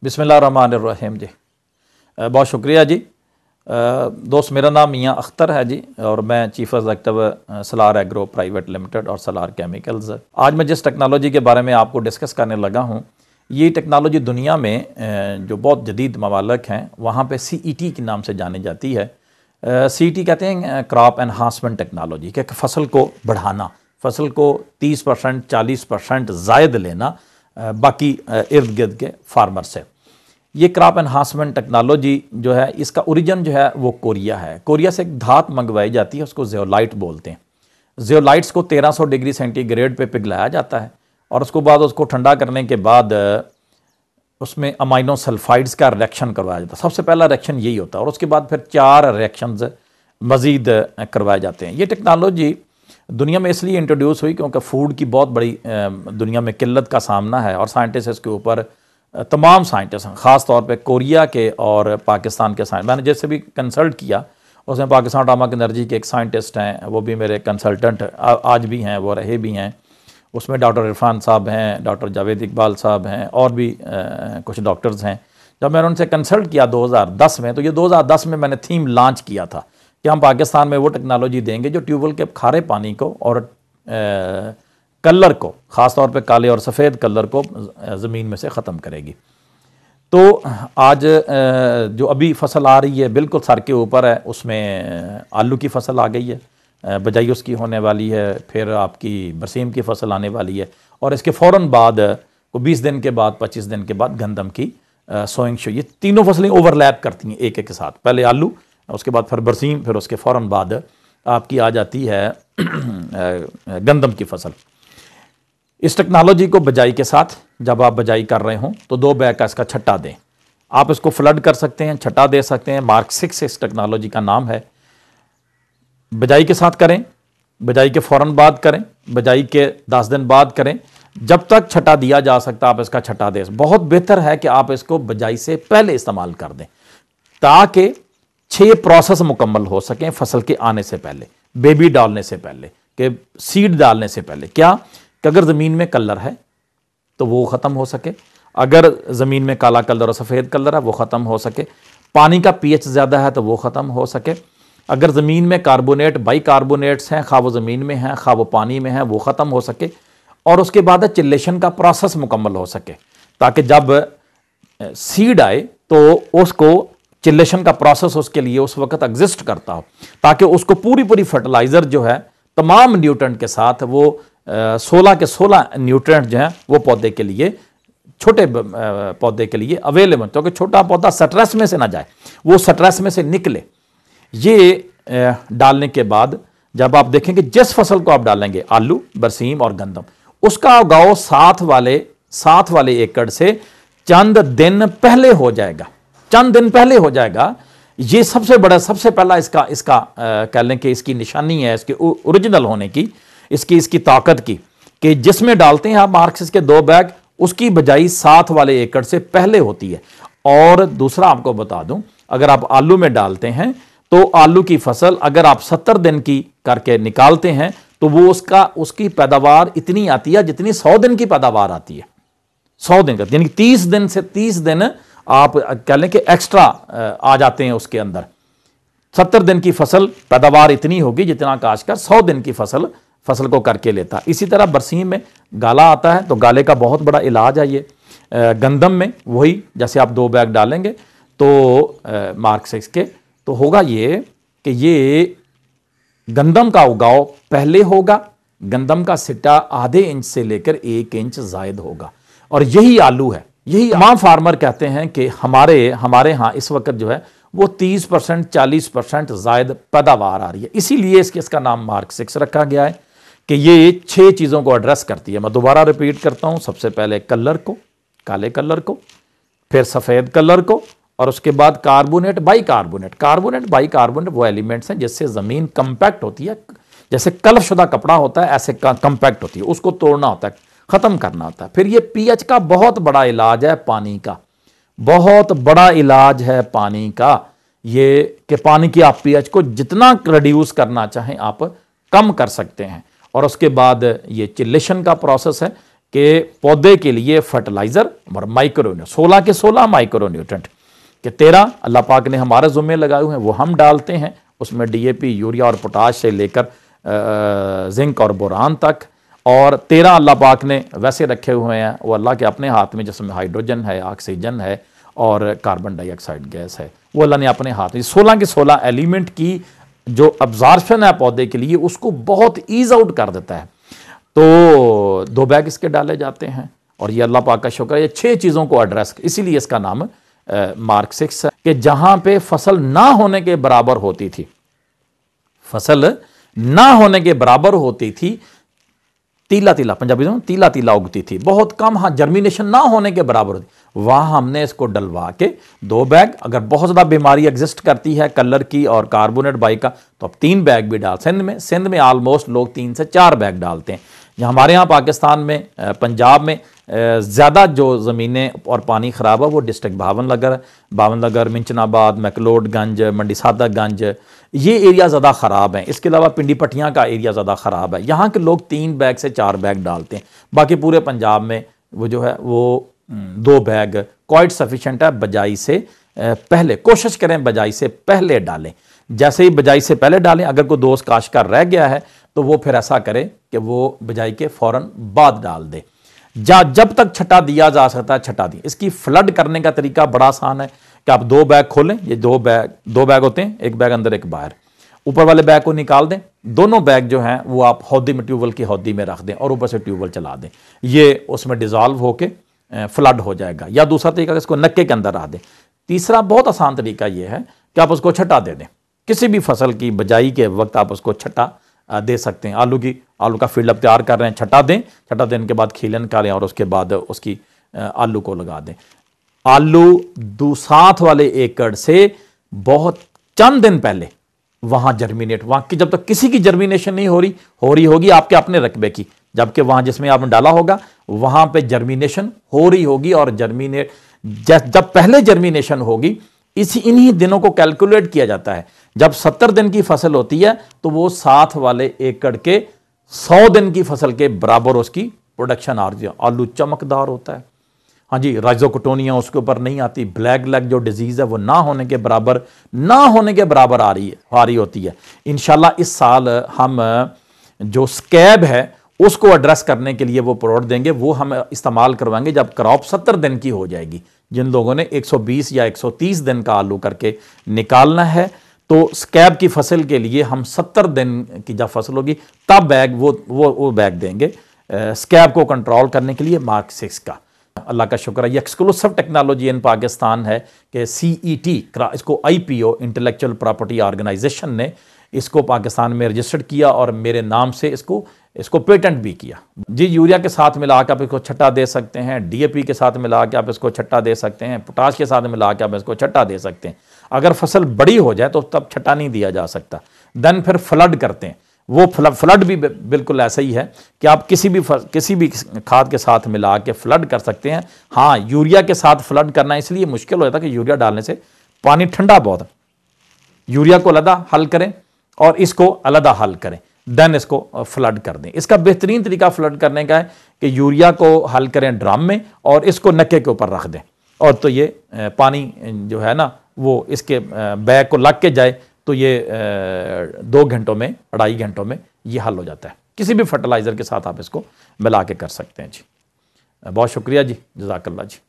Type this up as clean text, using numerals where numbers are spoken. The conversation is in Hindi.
बिस्मिल्लाहिर्रहमानिर्रहीम जी। बहुत शुक्रिया जी। दोस्त, मेरा नाम मियाँ अख्तर है जी और मैं chief executive Salaar agro private limited और सलार केमिकल्स। आज मैं जिस टेक्नोलॉजी के बारे में आपको डिस्कस करने लगा हूँ, ये टेक्नोलॉजी दुनिया में जो बहुत जदीद ममालिक हैं वहाँ पे CET के नाम से जानी जाती है। CET कहते हैं क्रॉप एनहांसमेंट टेक्नोलॉजी, कि फसल को बढ़ाना, फसल को 30% 40% ज़ायद लेना बाकी इर्द गिर्द के फार्मर से। ये क्रॉप एनहांसमेंट टेक्नोलॉजी जो है, इसका ओरिजिन जो है वो कोरिया है। कोरिया से एक धात मंगवाई जाती है, उसको ज़ियोलाइट बोलते हैं। ज़ियोलाइट्स को 1300 डिग्री सेंटीग्रेड पे पिघलाया जाता है और उसके बाद उसको ठंडा करने के बाद उसमें अमाइनो सल्फाइड्स का रिएक्शन करवाया जाता है। सबसे पहला रिएक्शन यही होता है और उसके बाद फिर 4 रिएक्शंस मज़ीद करवाए जाते हैं। ये टेक्नोलॉजी दुनिया में इसलिए इंट्रोड्यूस हुई क्योंकि फ़ूड की बहुत बड़ी दुनिया में किल्लत का सामना है और साइंटिस्ट इसके ऊपर, तमाम साइंटिस्ट हैं, ख़ास तौर पे कोरिया के और पाकिस्तान के साइंटिस्ट, मैंने जैसे भी कंसल्ट किया उसमें पाकिस्तान एटॉमिक एनर्जी के एक साइंटिस्ट हैं, वो भी मेरे कंसल्टेंट आज भी हैं, वो रहे भी हैं। उसमें डॉक्टर इरफान साहब हैं, डॉक्टर जावेद इकबाल साहब हैं और भी कुछ डॉक्टर्स हैं। जब मैंने उनसे कंसल्ट किया 2010 में, तो ये 2010 में मैंने थीम लॉन्च किया था कि हम पाकिस्तान में वो टेक्नोलॉजी देंगे जो ट्यूबवेल के खारे पानी को और कलर को, ख़ास तौर पे काले और सफ़ेद कलर को ज़मीन में से ख़त्म करेगी। तो आज जो अभी फसल आ रही है बिल्कुल सर के ऊपर है, उसमें आलू की फसल आ गई है, बजाई उसकी होने वाली है, फिर आपकी बरसीम की फसल आने वाली है और इसके फ़ौरन बाद 20 दिन के बाद 25 दिन के बाद गंदम की सोइंग शो। ये तीनों फसलें ओवरलैप करती हैं एक एक के साथ, पहले आलू, उसके बाद फिर बरसीम, फिर उसके फ़ौरन बाद आपकी आ जाती है गंदम की फसल। इस टेक्नोलॉजी को बजाई के साथ जब आप बजाई कर रहे हों तो 2 बैग का इसका छट्टा दें। आप इसको फ्लड कर सकते हैं, छट्टा दे सकते हैं। मार्क 6 इस टेक्नोलॉजी का नाम है। बजाई के साथ करें, बजाई के फ़ौरन बाद करें, बजाई के 10 दिन बाद करें, जब तक छट्टा दिया जा सकता आप इसका छट्टा दें। बहुत बेहतर है कि आप इसको बजाई से पहले इस्तेमाल कर दें ताकि 6 प्रोसेस मुकम्मल हो सकें फसल के आने से पहले, बेबी डालने से पहले, कि सीड डालने से पहले। क्या कि अगर ज़मीन में कलर है तो वो ख़त्म हो सके, अगर ज़मीन में काला कलर और सफ़ेद कलर है वो ख़त्म हो सके, पानी का pH ज़्यादा है तो वो ख़त्म हो सके, अगर ज़मीन में कार्बोनेट बाइकार्बोनेट्स हैं, खा वो ज़मीन में हैं खा वो पानी में हैं, वो ख़त्म हो सके और उसके बाद चिल्लेशन का प्रोसेस मुकम्मल हो सके ताकि जब सीड आए तो उसको चिल्लेशन का प्रोसेस उसके लिए उस वक्त एग्जिस्ट करता हो, ताकि उसको पूरी फर्टिलाइज़र जो है तमाम न्यूट्रेंट के साथ वो 16 के 16 न्यूट्रेंट जो हैं वो पौधे के लिए, छोटे पौधे के लिए अवेलेबल, क्योंकि छोटा पौधा स्ट्रेस में से ना जाए, वो स्ट्रेस में से निकले। ये डालने के बाद जब आप देखेंगे जिस फसल को आप डालेंगे, आलू, बरसीम और गंदम, उसका उगाव साथ वाले एकड़ से चंद दिन पहले हो जाएगा, चंद दिन पहले हो जाएगा। ये सबसे बड़ा, सबसे पहला इसका कह लें कि इसकी निशानी है, इसके ओरिजिनल होने की, इसकी ताकत की, कि जिसमें डालते हैं आप मार्क्सिस के 2 बैग, उसकी बजाई साथ वाले एकड़ से पहले होती है। और दूसरा आपको बता दूं, अगर आप आलू में डालते हैं तो आलू की फसल अगर आप 70 दिन की करके निकालते हैं तो वो उसकी पैदावार इतनी आती है जितनी 100 दिन की पैदावार आती है। 100 दिन का यानी 30 दिन से 30 दिन आप कह लें कि एक्स्ट्रा आ जाते हैं उसके अंदर। 70 दिन की फसल पैदावार इतनी होगी जितना काश्तकार 100 दिन की फसल को करके लेता है। इसी तरह बरसीम में गाला आता है तो गाले का बहुत बड़ा इलाज है ये। गंदम में वही, जैसे आप 2 बैग डालेंगे तो मार्क 6 के, तो होगा ये कि ये गंदम का उगाव पहले होगा, गंदम का सिट्टा आधे इंच से लेकर 1 इंच जायद होगा। और यही आलू है। यही तमाम फार्मर कहते हैं कि हमारे यहाँ इस वक्त जो है वो 30% 40% जायद पैदावार आ रही है। इसीलिए इसका नाम मार्क 6 रखा गया है कि ये 6 चीज़ों को एड्रेस करती है। मैं दोबारा रिपीट करता हूँ, सबसे पहले कलर को, काले कलर को, फिर सफ़ेद कलर को, और उसके बाद कार्बोनेट बाइकार्बोनेट वो एलिमेंट्स हैं जिससे ज़मीन कंपैक्ट होती है। जैसे कलशुदा कपड़ा होता है ऐसे कंपैक्ट होती है, उसको तोड़ना होता है, ख़त्म करना होता है। फिर ये pH का बहुत बड़ा इलाज है, पानी का बहुत बड़ा इलाज है पानी का, ये कि पानी की आप pH को जितना रिड्यूस करना चाहें आप कम कर सकते हैं। और उसके बाद ये चिल्लेशन का प्रोसेस है कि पौधे के लिए फर्टिलाइज़र और माइक्रो 16 के 16 माइक्रो न्यूट्रेंट कि 13 अल्लाह पाक ने हमारे ज़ुम्मे लगाए हुए हैं, वो हम डालते हैं। उसमें DAP, यूरिया और पोटाश से लेकर जिंक और बोरान तक, और 13 अल्लाह पाक ने वैसे रखे हुए हैं, वो अल्लाह के अपने हाथ में, जिसमें हाइड्रोजन है, ऑक्सीजन है और कार्बन डाइऑक्साइड गैस है, वो अल्लाह ने अपने हाथ में 16 के 16 एलिमेंट की जो अब्जॉर्प्शन है पौधे के लिए उसको बहुत ईज आउट कर देता है। तो 2 बैग इसके डाले जाते हैं और ये अल्लाह पाक का शुक्र है, ये 6 चीज़ों को एड्रेस, इसीलिए इसका नाम मार्क 6 है कि जहां पे फसल ना होने के बराबर होती थी, फसल ना होने के बराबर होती थी, तीला तीला, पंजाबी में तीला तीला उगती थी, बहुत कम, हाँ जर्मिनेशन ना होने के बराबर होती, वहां हमने इसको डलवा के 2 बैग, अगर बहुत ज़्यादा बीमारी एग्जिस्ट करती है कलर की और कार्बोनेट बाई का, तो अब 3 बैग भी डाल। सिंध में ऑलमोस्ट लोग 3 से 4 बैग डालते हैं। हमारे यहाँ पाकिस्तान में पंजाब में ज़्यादा जो ज़मीनें और पानी ख़राब है वो डिस्ट्रिक्ट भावनगर, मिंचनाबाद, मैकलोडगंज, मंडी सादतगंज, ये एरिया ज़्यादा ख़राब हैं। इसके अलावा पिंडी पट्टियाँ का एरिया ज़्यादा ख़राब है, यहाँ के लोग 3 बैग से 4 बैग डालते हैं। बाकी पूरे पंजाब में वो जो है वो 2 बैग क्वाइट सफिशेंट है। बजाई से पहले कोशिश करें, बजाई से पहले डालें। जैसे ही बजाई से पहले डालें, अगर कोई दोस्त काश्तकार रह गया है तो वो फिर ऐसा करे कि वो बजाई के फ़ौरन बाद डाल दे। जब तक छटा दिया जा सकता है छटा दी। इसकी फ्लड करने का तरीका बड़ा आसान है कि आप 2 बैग खोलें, ये 2 बैग होते हैं, एक बैग अंदर एक बाहर, ऊपर वाले बैग को निकाल दें, दोनों बैग जो हैं वो आप हौदी में, ट्यूबवेल की हौदी में रख दें और ऊपर से ट्यूबवेल चला दें, ये उसमें डिज़ोल्व होके फ्लड हो जाएगा। या दूसरा तरीका इसको नक्के के अंदर रख दें। तीसरा बहुत आसान तरीका ये है कि आप उसको छटा दे दें। किसी भी फसल की बजाई के वक्त आप उसको छटा दे सकते हैं। आलू का फील्ड आप तैयार कर रहे हैं, छटा दें, छटा देने के बाद खीले निकालें और उसके बाद उसकी आलू को लगा दें। आलू साथ वाले एकड़ से बहुत चंद दिन पहले वहां जर्मिनेट, वहां की जब तक किसी की जर्मिनेशन नहीं हो रही होगी आपके अपने रकबे की, जबकि वहां जिसमें आपने डाला होगा वहां पे जर्मिनेशन हो रही होगी। और जर्मिनेट जब पहले जर्मिनेशन होगी, इन्हीं दिनों को कैलकुलेट किया जाता है। जब 70 दिन की फसल होती है तो वो साथ वाले एकड़ के 100 दिन की फसल के बराबर उसकी प्रोडक्शन आ रही है। आलू चमकदार होता है, हाँ जी, राइजोकोटोनिया उसके ऊपर नहीं आती, ब्लैक लेग जो डिजीज है वो ना होने के बराबर आ रही होती है। इंशाल्लाह इस साल हम जो स्कैब है उसको एड्रेस करने के लिए वो प्रोडक्ट देंगे, वो हम इस्तेमाल करवाएंगे जब क्रॉप 70 दिन की हो जाएगी। जिन लोगों ने 120 या 130 दिन का आलू करके निकालना है, तो स्कैब की फसल के लिए हम 70 दिन की जब फसल होगी तब बैग वो बैग देंगे स्कैब को कंट्रोल करने के लिए मार्क 6 का। अल्लाह का शुक्र है, ये एक्सक्लूसिव टेक्नोलॉजी इन पाकिस्तान है कि CET, इसको IPO इंटेलेक्चुअल प्रॉपर्टी ऑर्गेनाइजेशन ने इसको पाकिस्तान में रजिस्टर्ड किया और मेरे नाम से इसको पेटेंट भी किया। जी, यूरिया के साथ मिला के आप इसको छट्टा दे सकते हैं, DAP के साथ मिला के आप इसको छट्टा दे सकते हैं, पोटाश के साथ मिला के आप इसको छट्टा दे सकते हैं। अगर फसल बड़ी हो जाए तो तब छट्टा नहीं दिया जा सकता। देन फिर फ्लड करते हैं, वो फ्लड भी बिल्कुल ऐसा ही है कि आप किसी भी खाद के साथ मिला के फ्लड कर सकते हैं। हाँ, यूरिया के साथ फ्लड करना इसलिए मुश्किल हो जाता है कि यूरिया डालने से पानी ठंडा बहुत है। यूरिया को अलग हल करें और इसको अलग हल करें, देन इसको फ्लड कर दें। इसका बेहतरीन तरीका फ्लड करने का है कि यूरिया को हल करें ड्रम में और इसको नक्के के ऊपर रख दें, और तो ये पानी जो है ना वो इसके बैग को लग के जाए तो ये 2 घंटों में, 2.5 घंटों में ये हल हो जाता है। किसी भी फर्टिलाइज़र के साथ आप इसको मिला के कर सकते हैं। जी, बहुत शुक्रिया जी, जज़ाकल्लाह जी।